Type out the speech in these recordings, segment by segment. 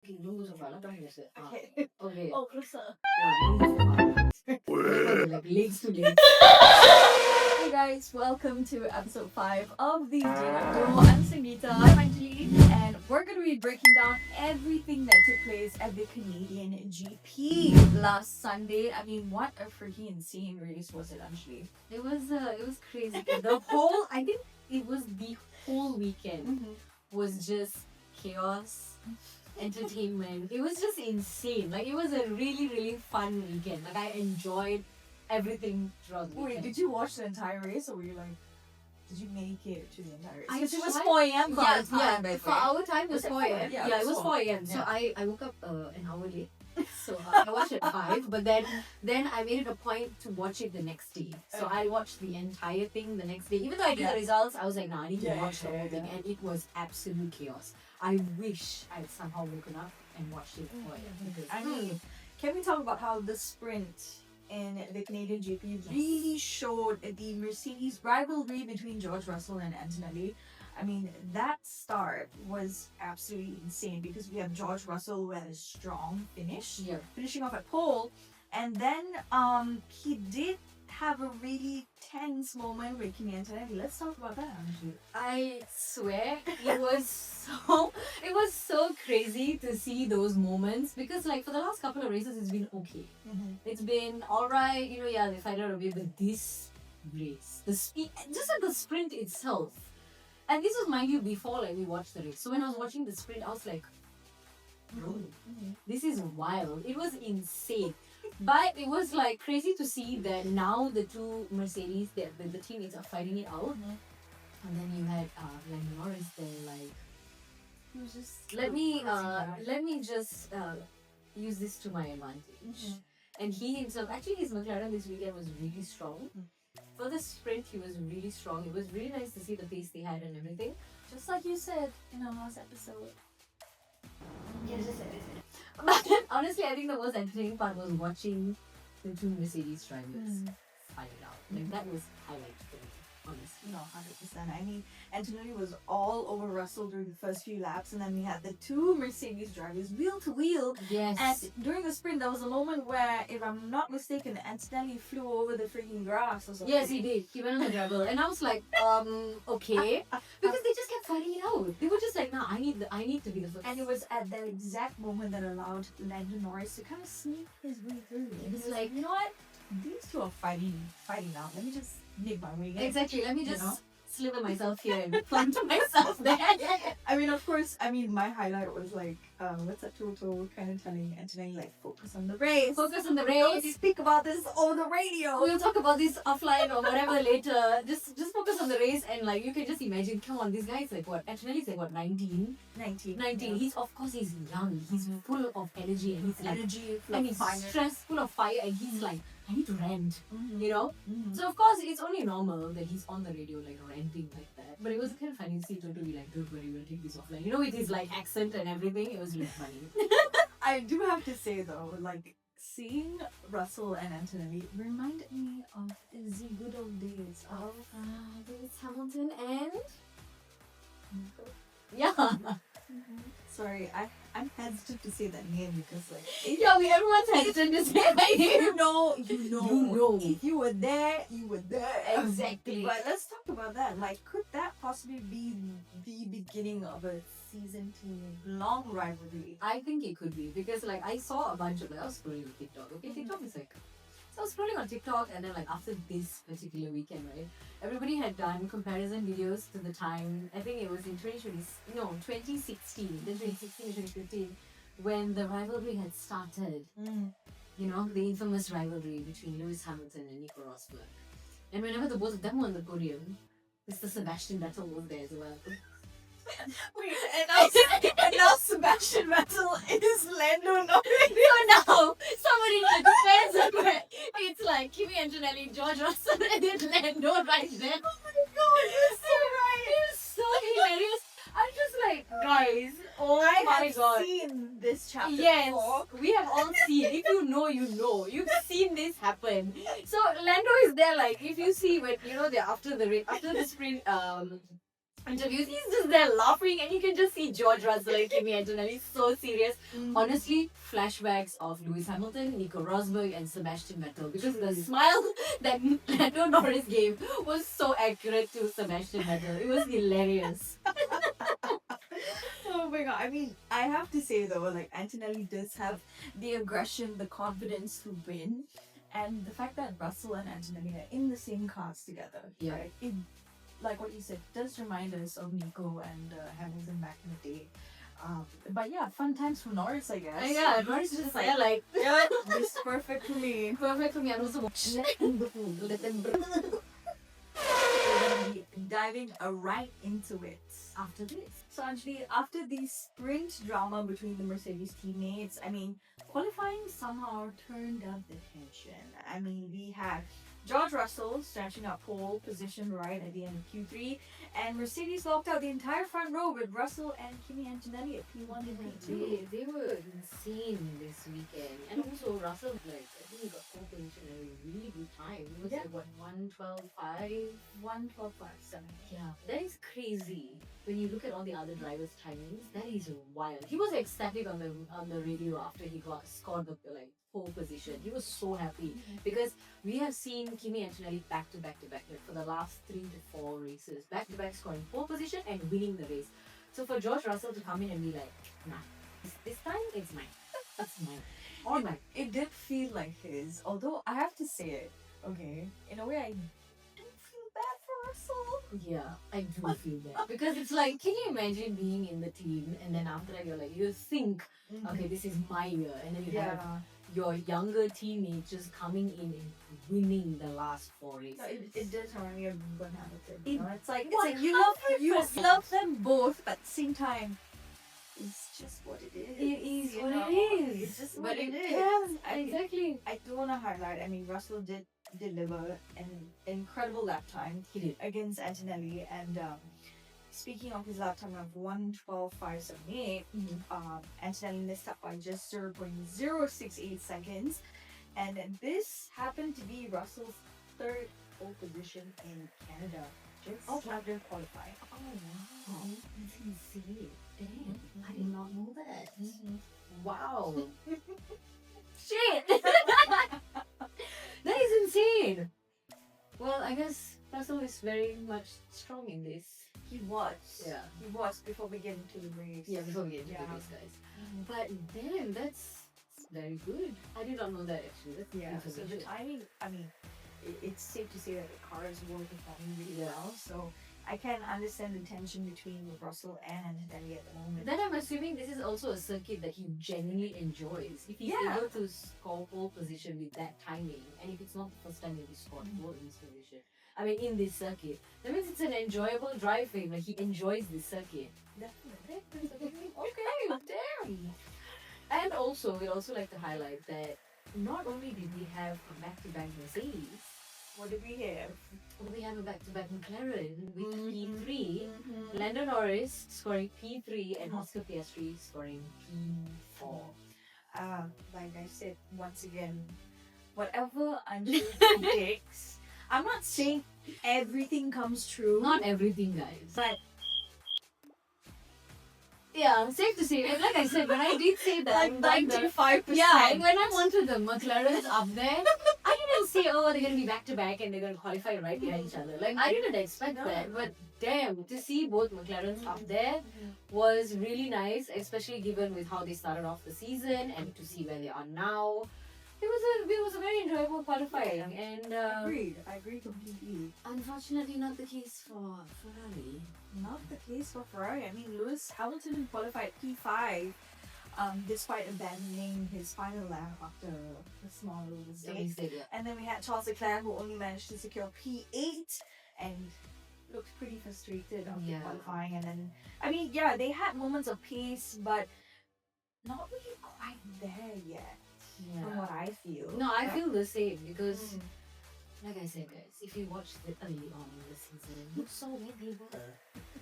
Okay, don't go so far. Don't closer. Okay. Okay. Oh, closer. Like legs to legs. Hey guys, welcome to episode 5 of the DNF Duo. I'm Sangeeta. I'm Anjali. And we're going to be breaking down everything that took place at the Canadian GP last Sunday. I mean, what a freaking insane race was it, Anjali? It was crazy. I think it was the whole weekend was just chaos, entertainment. It was just insane. Like it was a really, really fun weekend. Like I enjoyed everything throughout the weekend. Wait, did you watch the entire race or were you like, did you make it to the entire race? I Because it was tried- 4 a.m. for our time, by the for way. our time it was Was it 4 4 a.m. a.m.? Yeah, it was 4 a.m. So Yeah. I woke up an hour late. So I watched at 5, but then I made it a point to watch it the next day. So I watched the entire thing the next day. Even though I knew the results, I was like, nah, I need to watch the whole thing. And it was absolute chaos. I wish I'd somehow woken up and watched it for it. Because, I mean, can we talk about how the sprint in the Canadian GP really showed the Mercedes rivalry between George Russell and Antonelli? I mean, that start was absolutely insane because we have George Russell who had a strong finish, yeah. finishing off at pole, and then he did have a really tense moment with Kimi Antonelli. Let's talk about that, actually. I swear it was so crazy to see those moments because like for the last couple of races it's been okay. It's been alright, they fight out a bit, but this race, the speed, just like the sprint itself. And this was, mind you, before like we watched the race. So when I was watching the sprint, I was like, bro, this is wild. It was insane. But it was like crazy to see that now the two Mercedes, the teammates are fighting it out. And then you had Lando Norris there, like, He was just let me just use this to my advantage. And he himself, actually his McLaren this weekend was really strong. For the sprint, he was really strong. It was really nice to see the pace they had and everything. just like you said in our last episode. But honestly, I think the most entertaining part was watching the two Mercedes drivers fight it out. Like that was highlight for me, honestly. No, 100%. I mean, Antonelli was all over Russell during the first few laps, and then we had the two Mercedes drivers wheel to wheel. Yes. And during the sprint, there was a moment where, if I'm not mistaken, Antonelli flew over the freaking grass or something. Yes, he did. He went on the gravel, and I was like, okay, because they just kept fighting it out. They were just like, nah, I need to be the first. And it was at that exact moment that allowed Lando Norris to kind of sneak his way through. It was He like, you know what? These two are fighting out. Let me just make my way in. exactly. Let me You just know? slither myself here and plant myself there. I mean, of course, my highlight was like, what's that total kind of telling Antonelli, like, focus on the race. Focus on the Don't race. speak about this over the radio. We'll talk about this offline or whatever later. Just focus on the race and like you can just imagine. Come on, this guy is like what? Antonelli's like what? 19. 19. Yeah. He's young. He's full of energy and he's like energy, and he's stressed, full of fire, and he's like, I need to rant. Mm-hmm. You know. So of course it's only normal that he's on the radio like ranting like that. But it was kind of funny to see him to be like, don't worry, we'll take this offline. With his like accent and everything. It was really funny. I do have to say though, like, seeing Russell and Antonelli reminded me of the good old days of Lewis Hamilton and yeah. Sorry, I'm hesitant to say that name because like Yeah, everyone's hesitant to say my name. you know. You know. If you were there, you were there. Exactly. But let's talk about that. Like, could that possibly be the beginning of a season 2 long rivalry? I think it could be because like I saw a bunch of like I was scrolling on TikTok. Okay, TikTok is like so I was scrolling on TikTok and then like after this particular weekend, right? Everybody had done comparison videos to the time. I think it was in 2016, then 2016 or 2015 when the rivalry had started. The infamous rivalry between Lewis Hamilton and Nico Rosberg. And whenever the both of them were on the podium, Mr. Sebastian Vettel was there as well. Wait, and now Sebastian Vettel is Lando Norris. So now somebody like compares them where it's like Kimi Antonelli, George Russell, and then Lando right there. Oh my god, you're so right. It was so hilarious. I'm just like, guys, oh I my have god. seen this chapter Yes, before. we have all seen. If you know, you know. You've seen this happen. So Lando is there, like if you see when they're after the sprint, interviews, he's just there laughing, and you can just see George Russell and Kimi Antonelli so serious. Honestly, flashbacks of Lewis Hamilton, Nico Rosberg, and Sebastian Vettel, because the smile that Lando Norris gave was so accurate to Sebastian Vettel. It was hilarious. Oh my god, I mean, I have to say though, like Antonelli does have the aggression, the confidence to win, and the fact that Russell and Antonelli are in the same cars together, Yeah. right? It, like what you said, does remind us of Nico and Hamilton back in the day. But yeah, fun times for Norris, I guess. Yeah, Norris is just like, yeah, this perfect for me. perfect for me. And also, let them breathe. We're gonna be diving right into it. After this. So actually, after the sprint drama between the Mercedes teammates, I mean, qualifying somehow turned up the tension. I mean, we had George Russell snatching up pole position right at the end of Q3, and Mercedes locked out the entire front row with Russell and Kimi Antonelli at P1 and P2. They were insane this weekend. And also Russell, like, I think he got pole position at a really good time. It was Yeah. like, what, 1:12.5? 1:12.57. Yeah, that is crazy. When you look at all the other drivers' timings, that is wild. He was ecstatic on the radio after he got scored the pole position. He was so happy because we have seen Kimi Antonelli back to back like, for the last 3 to 4 races, back to back scoring pole position and winning the race. So for George Russell to come in and be like, nah, this time it's mine. It's mine. All mine. It did feel like his, although I have to say it, okay, in a way I do feel bad for Russell. Yeah, I do feel that. Because it's like, can you imagine being in the team and then after that you're like, you think, okay, this is my year, and then you have your younger teammate just coming in and winning the last 4 races. No, it does remind me of Van Hamilton. It- You know? It's like it's you 100%. love them both, but at the same time, it's just what it is. It is you what know? it is. It's just But what it is. Yeah, I mean, exactly. I do want to highlight. I mean, Russell did deliver an incredible lap time He did. against Antonelli, and speaking of his lap time of 1:12.578, Antonelli missed up by just 0.068 seconds, and this happened to be Russell's third pole position in Canada, just after qualifying. Oh wow, that's insane. Damn, I did not know that. Wow. Shit! That is insane. Well, I guess Russell is very much strong in this. He was. Yeah. He was before we get into the race. Yeah, before we get into the race, guys. But damn, that's very good. I did not know that actually. That's Yeah, so the information. timing, I mean, it's safe to say that the cars were performing really Yeah. well. So I can understand the tension between Russell and Antonelli at the moment. Then I'm assuming this is also a circuit that he genuinely enjoys. If he's Yeah. able to score pole position with that timing, and if it's not the first time that he scored pole in this position, I mean in this circuit, that means it's an enjoyable drive for him. Like he enjoys this circuit. Definitely. Okay, damn. And also, we'd also like to highlight that not only did we have a back-to-back Mercedes, What did we have? but we have a back-to-back McLaren with Mhm. P3. Lando Norris scoring P3 and Oscar Piastri scoring P4. Like I said, once again, whatever Anju predicts, I'm not saying everything comes true. Not everything, guys. but Yeah, safe to say. And like I said, when I did say that, like the- 95%. yeah, when I wanted the McLarens up there, I didn't say, oh, they're going to be back to back and they're going to qualify right behind each other. Like, I didn't expect No. that. But damn, to see both McLarens up there was really nice, especially given with how they started off the season and to see where they are now. It was a very enjoyable qualifying, and I agree completely. unfortunately not the case for Ferrari. Not the case for Ferrari. I mean, Lewis Hamilton qualified P5 despite abandoning his final lap after a small little mistake. And then we had Charles Leclerc, who only managed to secure P8 and looked pretty frustrated after Yeah. qualifying. And then, I mean, yeah, they had moments of pace, but not really quite there yet, from what I feel. No, I feel the same because, Mm. like I said, guys, if you watched it early on in the season, you saw where they were.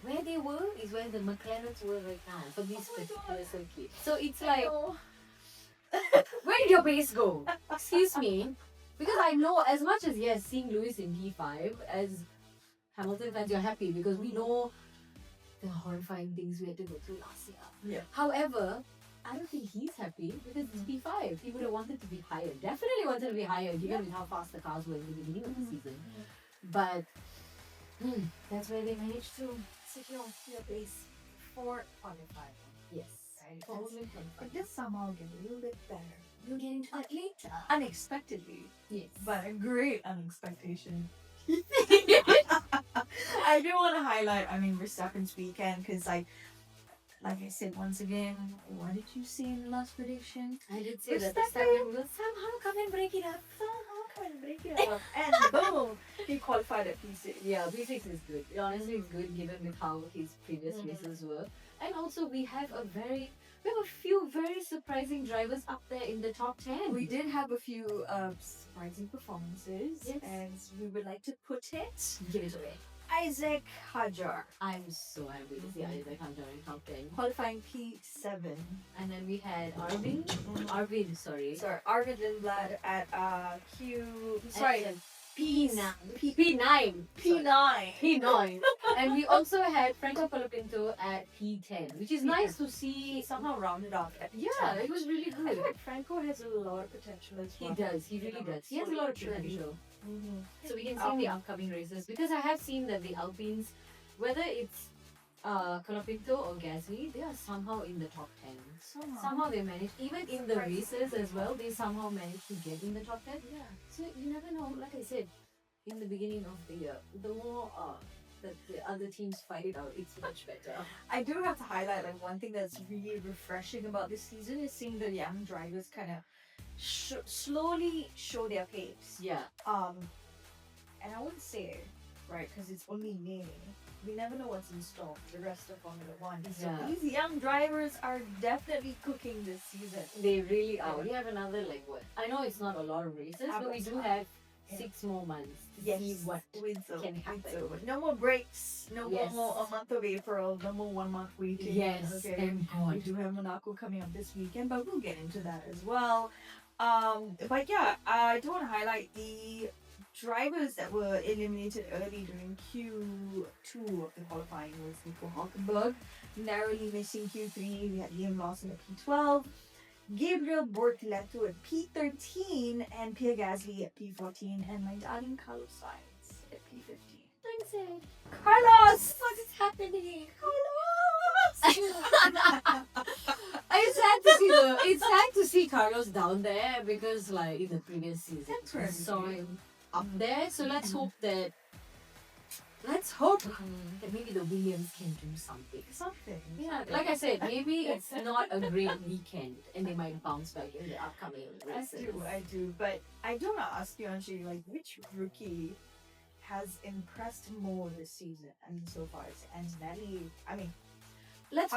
Where they were is where the McLarens were right now for this Oh my particular circuit. So it's like, Oh. where did your pace go? Excuse me. Because I know as much as, yes, seeing Lewis in P5, as Hamilton fans, you're happy because we know the horrifying things we had to go through last year. Yeah. However, I don't think he's happy because it's P5. He would have wanted to be higher. Definitely wanted to be higher given with how fast the cars were in the beginning of the season. But that's where they managed to secure their place for qualifying. Yes. Right. Probably It did somehow get a little bit better. We'll get into that later. Unexpectedly. Yes. But a great unexpectation. I do want to highlight, Verstappen's weekend because, like I said once again, what did you say in the last prediction? I did say that Verstappen Verstappen will somehow come and break it up. And boom, he qualified at P6. Yeah, P6 is good. Honestly, it's good given with how his previous races were. And also, we have a few very surprising drivers up there in the top 10. We did have a few surprising performances, Yes. and we would like to put it. Give it away. Isaac Hajar I'm so happy to see Isaac Hunter in top 10. qualifying P7. And then we had Arvind, sorry. Sorry, Arvid Lindblad at Q. P9. P9. P9. And we also had Franco Colapinto at P10, which is nice to see. Somehow rounded off at Yeah, it was really I feel good. like Franco has a lot of potential as He well. does, he really does. He has a lot of potential. So we can see in the upcoming races, because I have seen that the Alpines, whether it's Colapinto or Gasly, they are somehow in the top 10. Somehow they manage, even in the races as well, they somehow manage to get in the top 10. Yeah. So you never know, like I said, in the beginning of the year, the more that the other teams fight it out, it's much better. I do have to highlight one thing that's really refreshing about this season is seeing the young drivers kind of slowly show their pace. Yeah. And I wouldn't say, right, because it's only May. We never know what's in store for the rest of Formula One. So Yeah. these young drivers are definitely cooking this season. They really are. We have another, I know it's not a lot of races, but we do have 6 more months to see what can happen. No more breaks. No Yes. more a month of April. No more 1 month waiting. Yes, Okay. thank We God. do have Monaco coming up this weekend, but we'll get into that as well. But yeah, I do want to highlight the drivers that were eliminated early during Q2 of the qualifying was Nico Hulkenberg, narrowly missing Q3. We had Liam Lawson at P12, Gabriel Bortoleto at P13, and Pierre Gasly at P14, and my darling Carlos Sainz at P15. Thanks, Ed. Carlos! What is happening? Carlos! It's sad to see Carlos down there because in the previous season we saw him up there. So let's hope that maybe the Williams can do something. Yeah, like I said, maybe it's not a great weekend and they might bounce back in the upcoming races. I do. But I do want to ask you, Anjali, which rookie has impressed more this season? So far it's Antonelli. Let's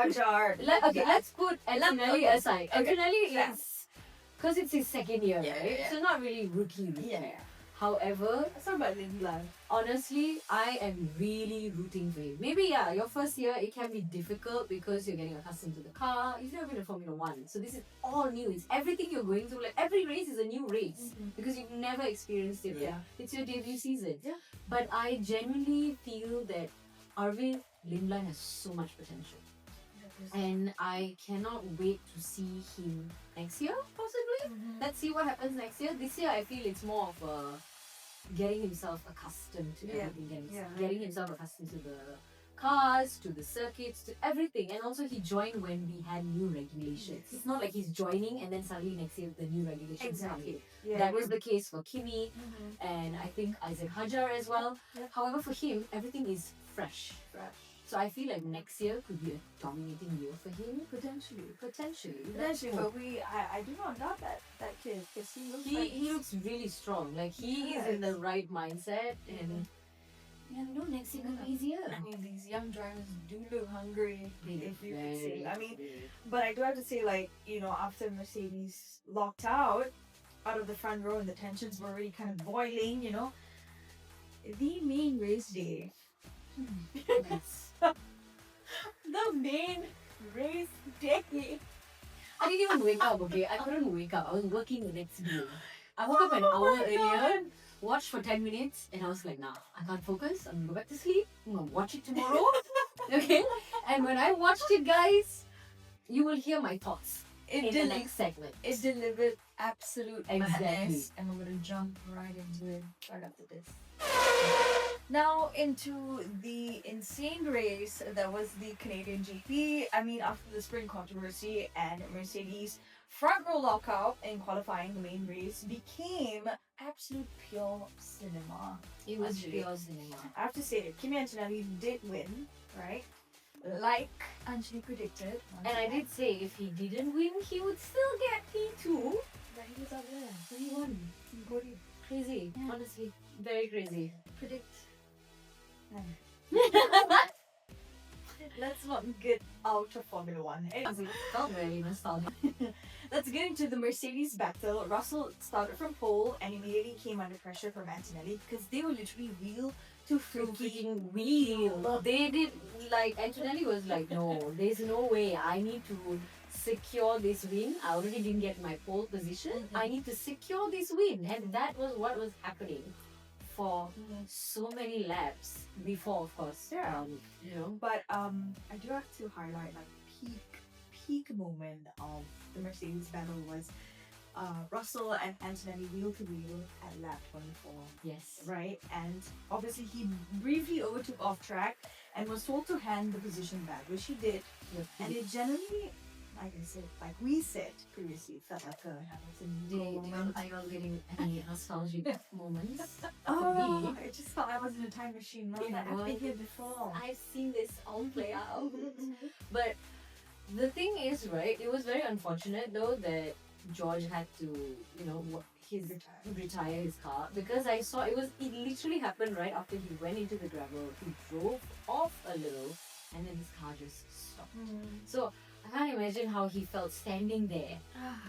put Antonelli okay. aside. Okay. Antonelli Yeah. is because it's his second year, right? Yeah. So not really rookie. However, Let's talk about Lindblad. honestly, I am really rooting for him. Maybe your first year it can be difficult because you're getting accustomed to the car. You've never been to Formula One, so this is all new. It's everything you're going through. Every race is a new race because you've never experienced it. Right? Yeah. It's your debut season. Yeah. But I genuinely feel that Arvind Lindblad has so much potential. And I cannot wait to see him next year, possibly. Let's see what happens next year. This year, I feel it's more of getting himself accustomed to everything, getting himself accustomed to the cars, to the circuits, to everything. And also, he joined when we had new regulations. It's not like he's joining and then suddenly next year the new regulations come in. Yeah. That was the case for Kimi and I think Isaac Hajar as well. Yeah. However, for him, everything is fresh. So I feel like next year could be a dominating year for him. Potentially. Let's Potentially, hope. but I do not doubt that kid because He looks really strong. He is in the right mindset and you know next year could be his year. These young drivers do look hungry. If you could say. Very. But I do have to say, after Mercedes locked out of the front row and the tensions were already kind of boiling, the main race day. Yes. The main race day. I didn't even wake up, okay? I couldn't wake up. I was working the next day. I woke up an hour earlier, watched for 10 minutes, and I was like, nah, I can't focus. I'm gonna go back to sleep. I'm gonna watch it tomorrow. Okay? And when I watched it, guys, you will hear my thoughts in the next segment. It delivered absolute Exactly. madness, and we're gonna jump right into it right after this. Now into the insane race that was the Canadian GP. I mean, after the sprint controversy and Mercedes front row lockout in qualifying, the main race became absolute pure cinema. It was Actually, pure cinema. I have to say that Kimi Antonelli did win, right? Like Anjali predicted. And I did say if he didn't win, he would still get P2. But he was up there. So he won. Podium. Crazy. Yeah. Honestly. Very crazy. Predict. Let's not get out of Formula One. It felt very nostalgic. Let's get into the Mercedes battle. Russell started from pole and immediately came under pressure from Antonelli because they were literally wheel to freaking wheel. They did, like, Antonelli was like, no, there's no way. I need to secure this win. I already didn't get my pole position. I need to secure this win. And that was what was happening for so many laps before, of course. Yeah. You know. But I do have to highlight like peak moment of the Mercedes battle was Russell and Antonelli wheel to wheel at lap 24. Yes. Right? And obviously he briefly overtook off track and was told to hand the position back, which he did. Yep. And it generally, like I said, like we said previously, felt like a Hamilton moment. Are you all getting any nostalgic moments? Oh, I just felt I was in a time machine. Not Yeah, that I've well, been here before. I've seen this all play out. But the thing is, right, it was very unfortunate though that George had to, you know, retire his car, because I saw it literally happened right after he went into the gravel. He drove off a little and then his car just stopped. So I can't imagine how he felt standing there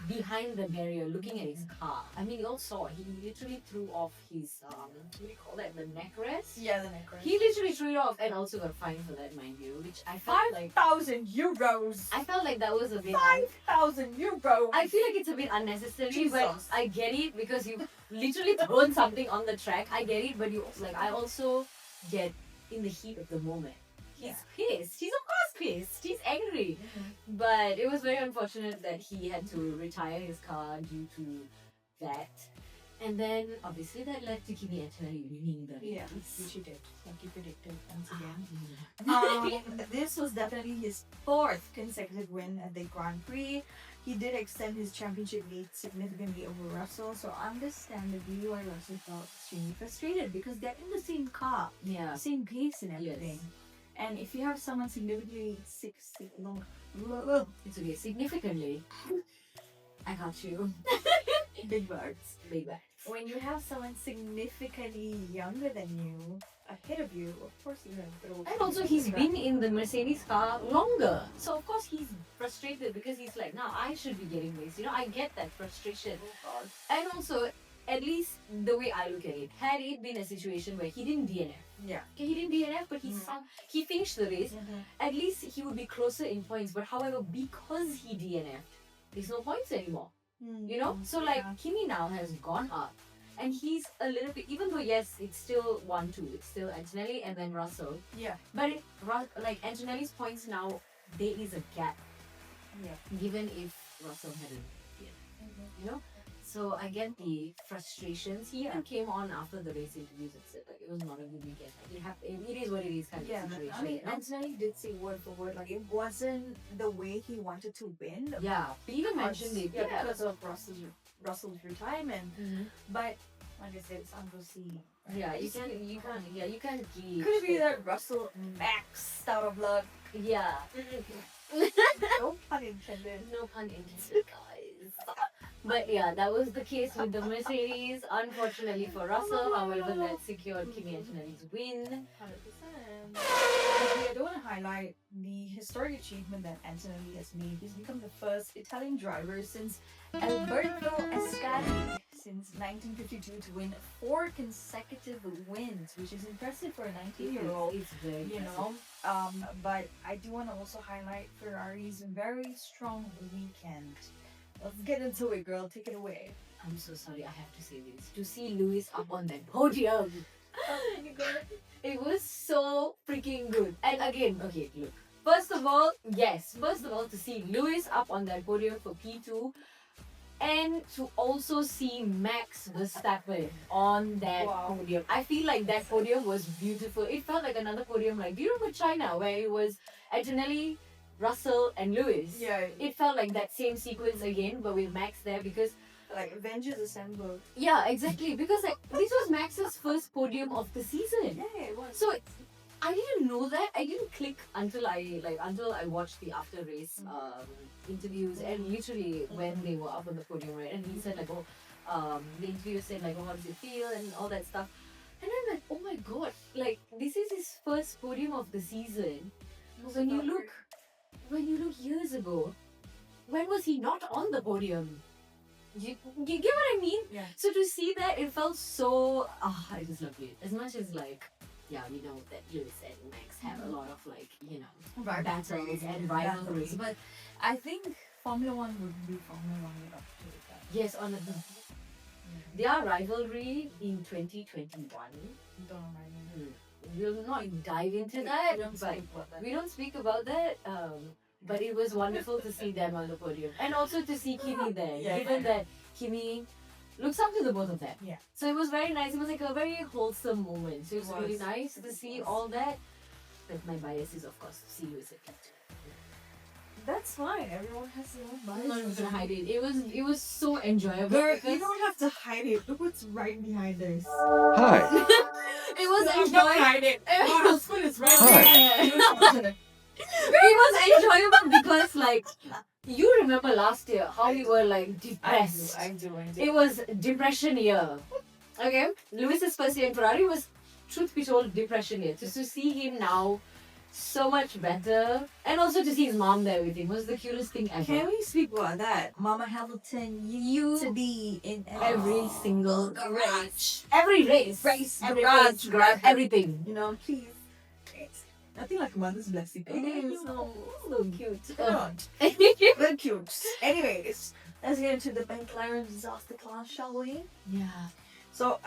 behind the barrier looking at his car. I mean, you all saw he literally threw off his what do you call that, the neck rest? Yeah, the neck rest. He literally threw it off and also got fined for that, mind you, which I felt like 5,000 euros. I felt like that was a bit 5,000 euros. I feel like it's a bit unnecessary, but Jesus. I get it because you literally thrown something on the track. I get it, but I also get in the heat of the moment. He's pissed. He's of course pissed. He's angry. But it was very unfortunate that he had to retire his car due to that. And then obviously that led to Kimi Antonelli winning the race. Which he did, like he predicted once again. This was definitely his fourth consecutive win at the Grand Prix. He did extend his championship lead significantly over Russell, so understandably why Russell felt extremely frustrated because they're in the same car, Yeah. same pace and everything. Yes. And if you have someone significantly It's okay. Significantly. I got you. big words. Big bad. When you have someone significantly younger than you, ahead of you, of course you're gonna throw. And also he's been in the Mercedes car longer. So of course he's frustrated because he's like, now I should be getting this. You know, I get that frustration. And also, at least the way I look at it, had it been a situation where he didn't DNF. Yeah. Okay, he didn't DNF, but he finished the race. At least he would be closer in points. But however, because he DNF'd, there's no points anymore. You know? So like Kimi now has gone up. And he's a little bit, even though yes, it's still 1-2. It's still Antonelli and then Russell. Yeah. But like Antonelli's points now, there is a gap. Yeah. Given if Russell hadn't DNF'd. You know? So I get the frustrations. He even came on after the race interviews and said like it was not a good weekend. Like it is what it is kind of situation. I mean, Antonelli did say word for word, like it wasn't the way he wanted to win. Yeah, he even mentioned it. Yeah, because of Russell's retirement. But like I said, it's unforeseen. Yeah, you can't give. Could it be that Russell maxed out of luck? Yeah. No pun intended. No pun intended, guys. But yeah, that was the case with the Mercedes. Unfortunately for Russell, however, that secured Kimi Antonelli's win. 100%. I do want to highlight the historic achievement that Antonelli has made. He's become the first Italian driver since Alberto Ascari since 1952 to win 4 consecutive wins, which is impressive for a 19-year-old. It's very impressive. But I do want to also highlight Ferrari's very strong weekend. Let's get into it, girl. Take it away. I'm so sorry, I have to say this. To see Lewis up on that podium, It was so freaking good. And again, okay, look. First of all, to see Lewis up on that podium for P2 and to also see Max Verstappen on that podium. I feel like that podium was beautiful. It felt like another podium, like, do you remember China, where it was Antonelli, Russell, and Lewis? Yeah. It felt like that same sequence again, but with Max there because. Like Avengers Assemble. Yeah, exactly. Because like this was Max's first podium of the season. Yeah, it was. So I didn't know that. I didn't click until I watched the after race interviews and literally when they were up on the podium, right? And he said like, the interviewer said like, how does it feel and all that stuff. And I'm like, oh my god, like this is his first podium of the season. When you look years ago, when was he not on the podium? You get what I mean? Yeah. So to see that, it felt so. I just loved it. As much as like, yeah, we know that Lewis and Max have a lot of like, battles and rivalries. But I think Formula One would be Formula One up to that. Yes, on their rivalry in 2021. Don't remind me. We'll not dive into that. We don't speak about that. But it was wonderful to see them on the podium. And also to see Kimi there. Given that Kimi looks up to the both of them. Yeah. So it was very nice. It was like a very wholesome moment. So it was really nice to see all that. But my bias is, of course, to see Lewis at P2. That's fine. Everyone has their own bias. I'm not even gonna hide it. It was so enjoyable. Girl, you don't have to hide it. Look what's right behind us. Hi. It was Don't enjoyable. hide it. Our husband is right Hi. there. It was enjoyable because, like, you remember last year how we were like depressed. I do. It was depression year. Okay, Lewis's first year in Ferrari was, truth be told, depression year. Just to see him now, so much better, and also to see his mom there with him was the cutest thing ever. Can we speak about that? Mama Hamilton, you to be in every single garage. Every race, every race, everything. Please. Nothing like a mother's blessing. It is so cute. Very cute. Anyways, let's get into the McLaren disaster class, shall we? Yeah. So,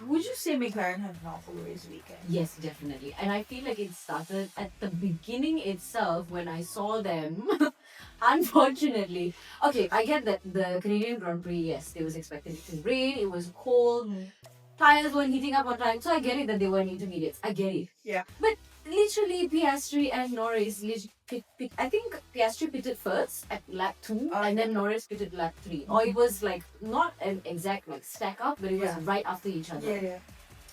would you say McLaren had an awful race weekend? Yes, definitely. And I feel like it started at the beginning itself when I saw them. Unfortunately. Okay, I get that the Canadian Grand Prix, yes, they was expected to rain, it was cold, tires weren't heating up on time, so I get it that they were in intermediates. I get it. Yeah. But literally, Piastri and Norris, I think Piastri pitted first at lap 2 and then Norris pitted lap 3. Or it was like not an exact like stack up, but it was right after each other. Yeah.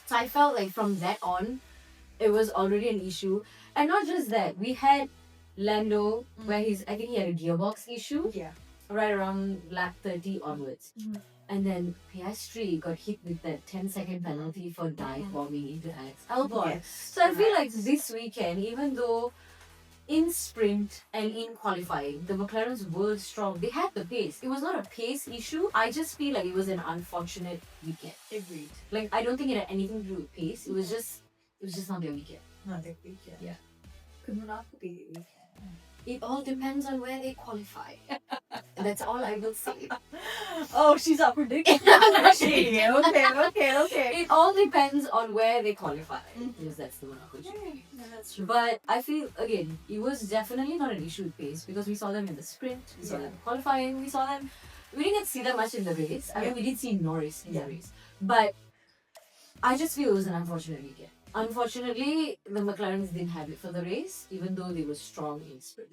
So I felt like from that on, it was already an issue. And not just that, we had Lando, where I think he had a gearbox issue. Yeah. Right around lap 30 onwards. And then Piastri got hit with that 10-second penalty for dive bombing into Alex Albon. Yes. So I feel like this weekend, even though in sprint and in qualifying, the McLarens were strong. They had the pace. It was not a pace issue. I just feel like it was an unfortunate weekend. Agreed. Like, I don't think it had anything to do with pace. It was just not their weekend. Not their weekend. Yeah. Could not be their weekend. It all depends on where they qualify. That's all I will say. Oh, she's not predicting. Okay. It all depends on where they qualify. Because that's the one opportunity. Yeah, that's true. But I feel, again, it was definitely not an issue with pace because we saw them in the sprint, we saw them in qualifying, we didn't get to see them much in the race. I mean, we did see Norris in the race. But I just feel it was an unfortunate weekend. Unfortunately, the McLarens didn't have it for the race, even though they were strong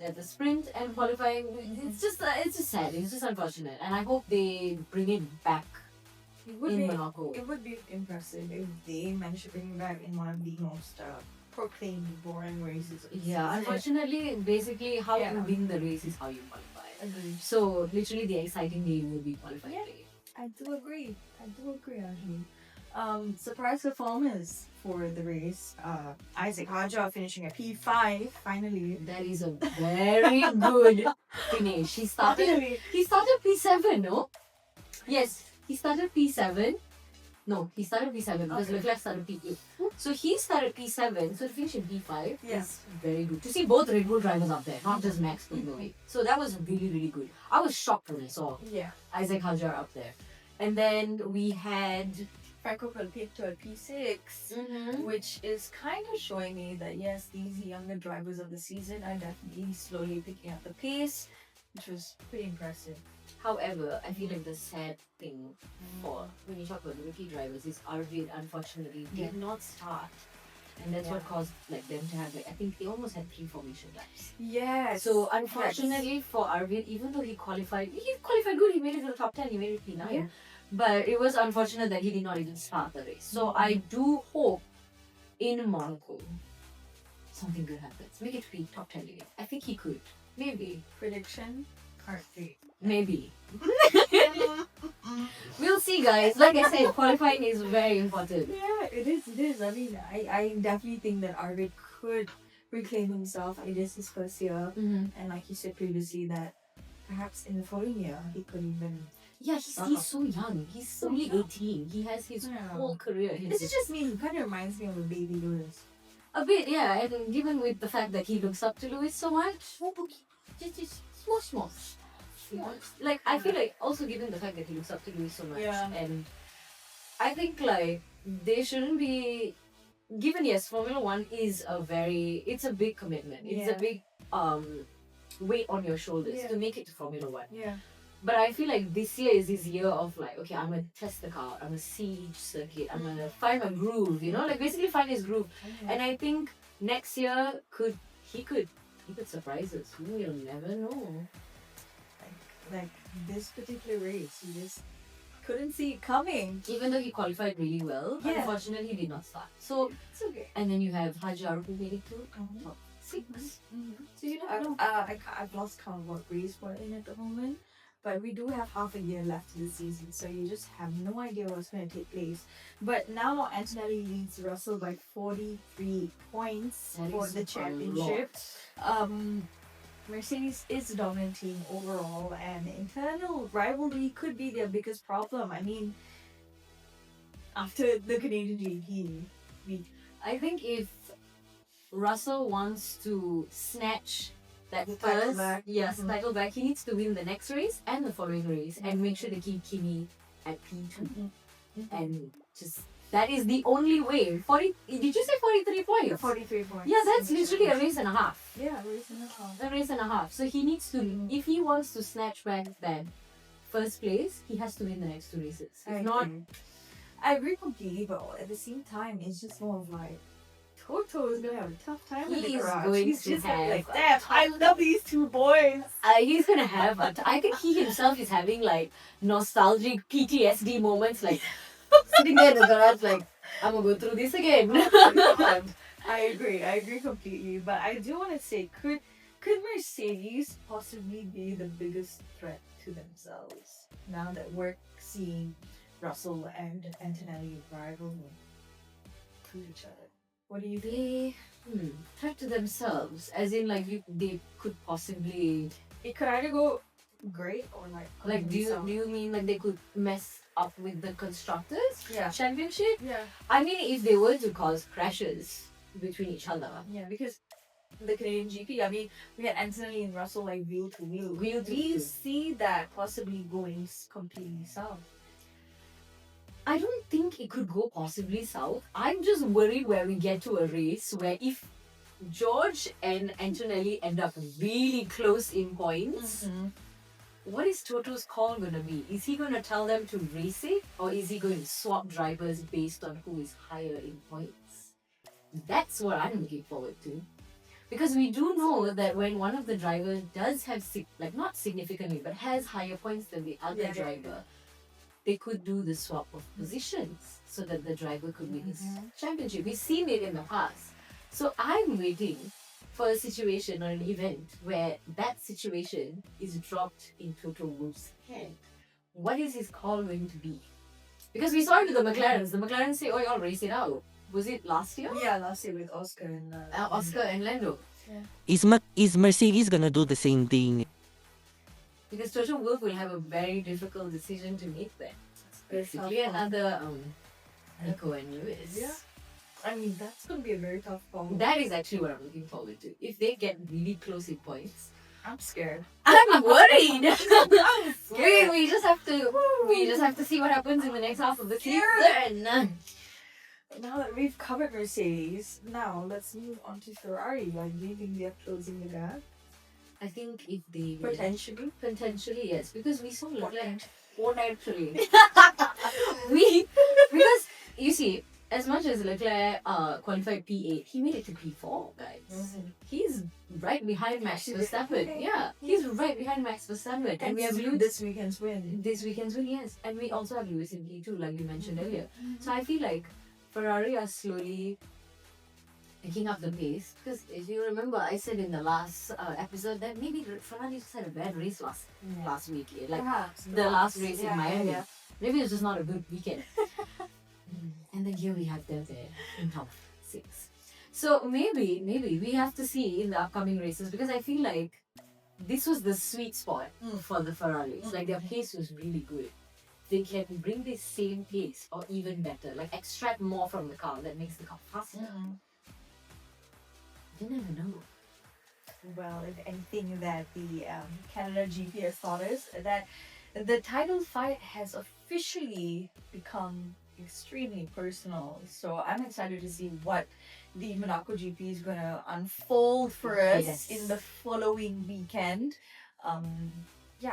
at the sprint and qualifying. It's just sad. It's just unfortunate, and I hope they bring it back in Monaco. It would be impressive if they managed to bring it back in one of the most proclaimed boring races. Unfortunately, basically how you win the race is how you qualify. Agreed. So literally, the exciting game will be qualifying day. I do agree, actually. Surprise performance for the race. Isaac Hajar finishing at P5 finally. That is a very good finish. He started P7, no? Yes, he started P7. No, he started P7 because Leclerc started P8. So he started P7, so to finish in P5 is very good. To see both Red Bull drivers up there, not just Max putting away. So that was really, really good. I was shocked when I saw Isaac Hajar up there. And then we had Franco Colapinto to a P6, which is kind of showing me that yes, these younger drivers of the season are definitely slowly picking up the pace, which was pretty impressive. However, I feel like the sad thing for when you talk about the rookie drivers is Arvid unfortunately did not start. And that's what caused like them to have I think they almost had 3 formation laps. Yes. So unfortunately for Arvid, even though he qualified good, he made it to the top 10, he made it P9. Yeah. But it was unfortunate that he did not even start the race. So I do hope in Monaco something good happens. Make it be top 10 again. I think he could. Maybe. Prediction? Part 3. Maybe. We'll see, guys. Like I said, qualifying is very important. Yeah, it is. I mean, I definitely think that Arvid could reclaim himself. It is his first year. And like you said previously, that perhaps in the following year, he could even... Yeah, he's so young. He's only 18. He has his whole career. This is just me. He kind of reminds me of a baby Lewis. A bit, yeah. And given with the fact that he looks up to Lewis so much, just small. Like, I feel like also given the fact that he looks up to Lewis so much, and I think like they shouldn't be given. Yes, Formula One is it's a big commitment. It's a big weight on your shoulders to make it to Formula One. Yeah. But I feel like this year is this year of like, okay, I'm gonna test the car, I'm gonna see each circuit, I'm gonna find my groove, like basically find his groove. And I think next year he could surprise us. We'll never know. Like this particular race, he just couldn't see it coming. Even though he qualified really well, unfortunately he did not start. So it's okay. And then you have Hajar who made it to top 6. So you know, I've lost count of what race we're in at the moment. But we do have half a year left in the season, so you just have no idea what's going to take place. But now Antonelli leads Russell by 43 points for the championship. Mercedes is dominating overall, and internal rivalry could be their biggest problem. I mean, after the Canadian GP, I think if Russell wants to snatch that title back, he needs to win the next race and the following race and make sure to keep Kimi at P2. And just that is the only way. Did you say 43 points? 43 points. Yeah, that's literally a race and a half. Yeah, a race and a half. A race and a half. So he needs to, if he wants to snatch back that first place, he has to win the next 2 races. I agree completely, but at the same time, it's just more of like, Toto is gonna have a tough time in the garage. He's just like, damn, I love these 2 boys. He's gonna have I think he himself is having like nostalgic PTSD moments, like sitting there in the garage, like, I'm gonna go through this again. I agree completely. But I do want to say, could Mercedes possibly be the biggest threat to themselves now that we're seeing Russell and Antonelli rival to each other? What do you think? Threat to themselves, as in like they could possibly. It could either go great or like. Do you mean like they could mess up with the constructors championship? Yeah. I mean, if they were to cause crashes between each other. Yeah, because the Canadian GP, I mean, we had Antonelli and Russell like wheel to wheel. Do you see that possibly going completely south? I don't think it could go possibly south. I'm just worried where we get to a race where if George and Antonelli end up really close in points, what is Toto's call going to be? Is he going to tell them to race it, or is he going to swap drivers based on who is higher in points? That's what I'm looking forward to. Because we do know that when one of the drivers does have, not significantly, but has higher points than the other driver, they could do the swap of positions so that the driver could win his championship. We've seen it in the past. So I'm waiting for a situation or an event where that situation is dropped in Toto Wolff's head. What is his call going to be? Because we saw it with the McLarens. The McLarens say, oh, y'all race it out. Was it last year? Yeah, last year with Oscar and Lando. Yeah. Is Mercedes gonna do the same thing? Because Toto Wolff will have a very difficult decision to make then. Basically another Nico and Lewis. Yeah. I mean, that's going to be a very tough call. That is actually what I'm looking forward to. If they get really close in points. I'm scared. I'm worried. I'm scared. We just have to We just have to see what happens in the next half of the season. Now that we've covered Mercedes, now let's move on to Ferrari. Like, do you think they're closing the gap? I think if they Potentially. yes, because we saw Leclerc potentially. Because you see, as much as Leclerc qualified P8, he made it to P4, guys. He's right behind Max Verstappen. Yeah, he's right behind Max Verstappen, and we have Lewis. this weekend's win. This weekend's win, yes, and we also have Lewis in P2, like we mentioned earlier. So I feel like Ferrari are slowly picking up the pace, because if you remember, I said in the last episode that maybe Ferrari just had a bad race last week, like Perhaps the last race in Miami. Yeah. Maybe it was just not a good weekend. And then here we have them there in top 6. So maybe we have to see in the upcoming races, because I feel like this was the sweet spot for the Ferraris. Like their pace was really good. They can bring the same pace or even better, like extract more from the car that makes the car faster. You never know. Well, if anything that the Canada GP has taught us, that the title fight has officially become extremely personal. So I'm excited to see what the Monaco GP is going to unfold for us in the following weekend. I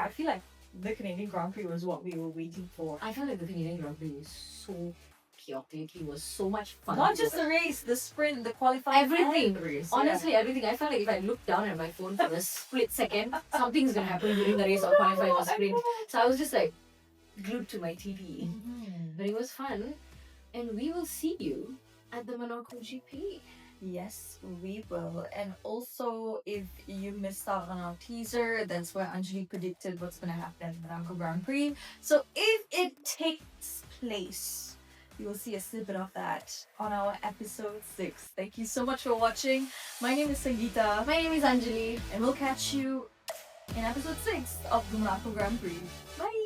feel like the Canadian Grand Prix was what we were waiting for. I felt like the Canadian Grand Prix was so chaotic. It was so much fun. Not just the race, the sprint, the qualifying, everything. and the race. Honestly, everything. I felt like if I looked down at my phone for a split second, something's gonna happen during the race or qualifying or sprint. So I was just like glued to my TV. But it was fun, and we will see you at the Monaco GP. Yes, we will. And also, if you missed out on our teaser, that's where Anjali predicted what's going to happen at the Monaco Grand Prix. So if it takes place, you will see a snippet of that on our episode 6. Thank you so much for watching. My name is Sangeeta. My name is Anjali. And we'll catch you in episode 6 of the Monaco Grand Prix. Bye!